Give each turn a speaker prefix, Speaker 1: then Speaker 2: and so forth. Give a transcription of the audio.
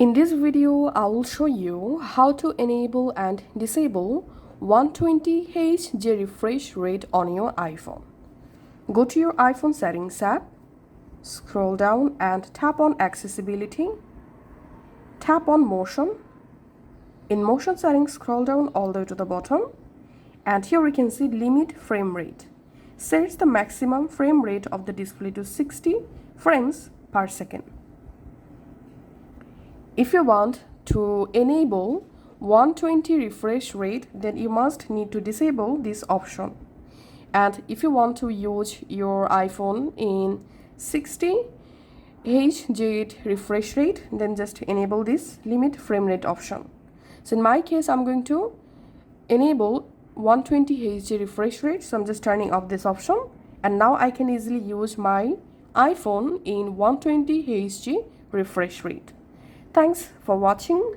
Speaker 1: In this video, I will show you how to enable and disable 120Hz refresh rate on your iPhone. Go to your iPhone settings app, scroll down and tap on accessibility, tap on motion. In motion settings, scroll down all the way to the bottom and here we can see limit frame rate. Sets the maximum frame rate of the display to 60 frames per second. If you want to enable 120 refresh rate, then you must need to disable this option. And if you want to use your iPhone in 60 Hz refresh rate, then just enable this limit frame rate option. So in my case, I'm going to enable 120 Hz refresh rate. So I'm just turning off this option. And now I can easily use my iPhone in 120 Hz refresh rate. Thanks for watching.